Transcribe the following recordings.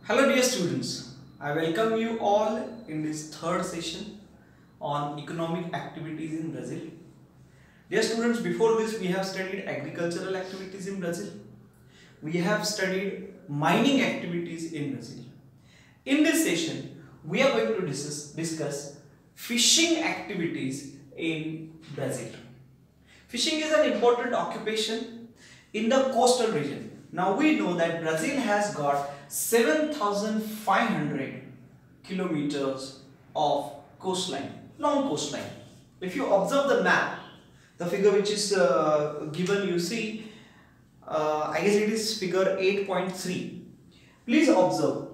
Hello dear students, I welcome you all in this third session on economic activities in Brazil. Dear students, before this we have studied agricultural activities in Brazil. We have studied mining activities in Brazil. In this session, we are going to discuss fishing activities in Brazil. Fishing is an important occupation in the coastal region. Now we know that Brazil has got 7,500 kilometers of coastline, long coastline. If you observe the map, the figure which is given, you see, I guess it is figure 8.3. Please observe.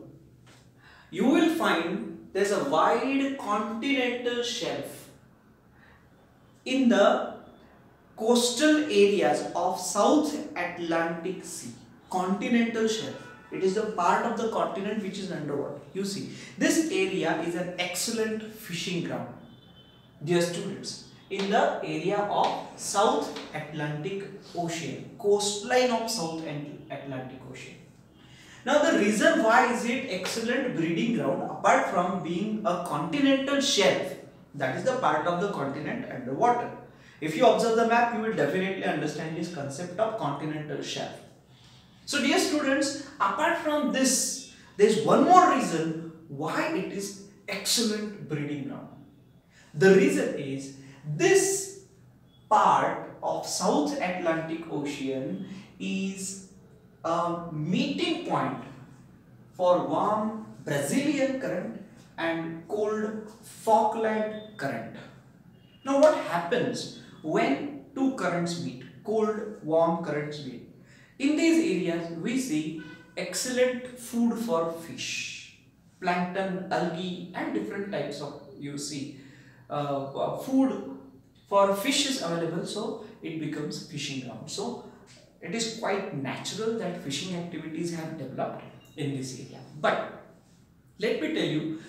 You will find there is a wide continental shelf in the coastal areas of South Atlantic Sea. Continental shelf. It is the part of the continent which is underwater. You see, this area is an excellent fishing ground, dear students, in the area of South Atlantic Ocean, coastline of South Atlantic Ocean. Now the reason why is it excellent breeding ground, apart from being a continental shelf, that is the part of the continent underwater. If you observe the map, you will definitely understand this concept of continental shelf. So dear students, apart from this, there is one more reason why it is excellent breeding ground. The reason is this part of South Atlantic Ocean is a meeting point for warm Brazilian current and cold Falkland current. Now what happens when two currents meet, cold warm currents meet? In these areas we see excellent food for fish, plankton, algae and different types of, you see, food for fish is available, so it becomes fishing ground. So it is quite natural that fishing activities have developed in this area. But let me tell you,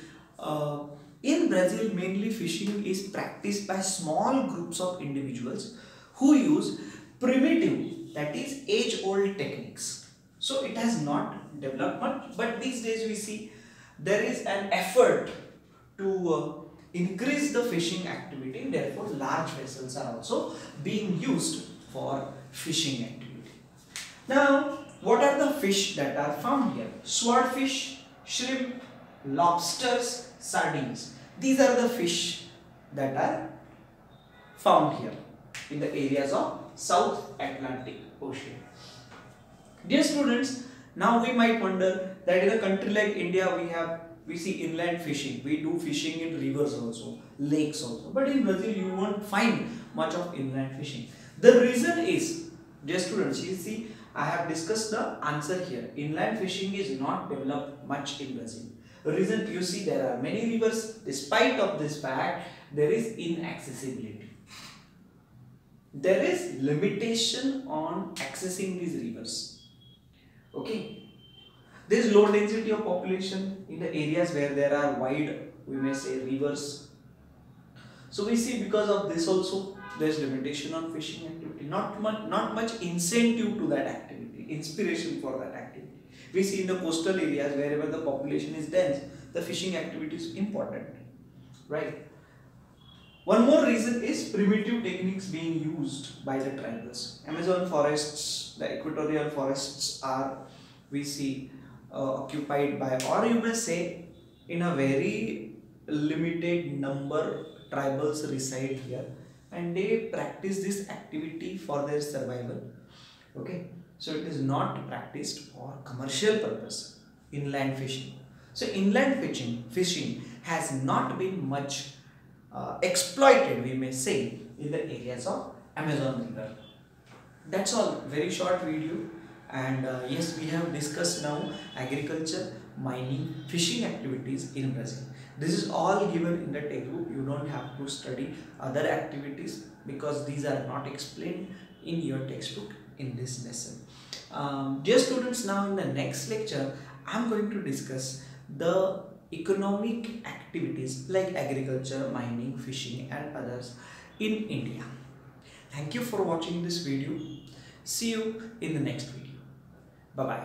in Brazil mainly fishing is practiced by small groups of individuals who use primitive, that is age-old techniques. So it has not developed much, but these days we see there is an effort to increase the fishing activity, therefore large vessels are also being used for fishing activity. Now what are the fish that are found here? Swordfish, shrimp, lobsters, sardines. These are the fish that are found here in the areas of South Atlantic Ocean. Dear students, now we might wonder that in a country like India we see inland fishing. We do fishing in rivers also, lakes also. But in Brazil you won't find much of inland fishing. The reason is, dear students, you see, I have discussed the answer here. Inland fishing is not developed much in Brazil. The reason, you see, there are many rivers. Despite of this fact, there is inaccessibility. There is limitation on accessing these rivers. Okay. There is low density of population in the areas where there are wide, we may say, rivers. So we see because of this also there is limitation on fishing activity. Not much incentive to that activity, inspiration for that activity. We see in the coastal areas wherever the population is dense, the fishing activity is important, right? One more reason is primitive techniques being used by the tribals. Amazon forests, the equatorial forests are, we see, occupied by, or you may say, in a very limited number tribals reside here and they practice this activity for their survival. Okay, so it is not practiced for commercial purpose, inland fishing. So inland fishing has not been much exploited, we may say, in the areas of Amazon river. That's all, very short video. And yes, we have discussed now agriculture, mining, fishing activities in Brazil. This is all given in the textbook. You don't have to study other activities because these are not explained in your textbook in this lesson. Dear students, now in the next lecture, I am going to discuss the economic activities like agriculture, mining, fishing and others in India. Thank you for watching this video. See you in the next video. Bye-bye.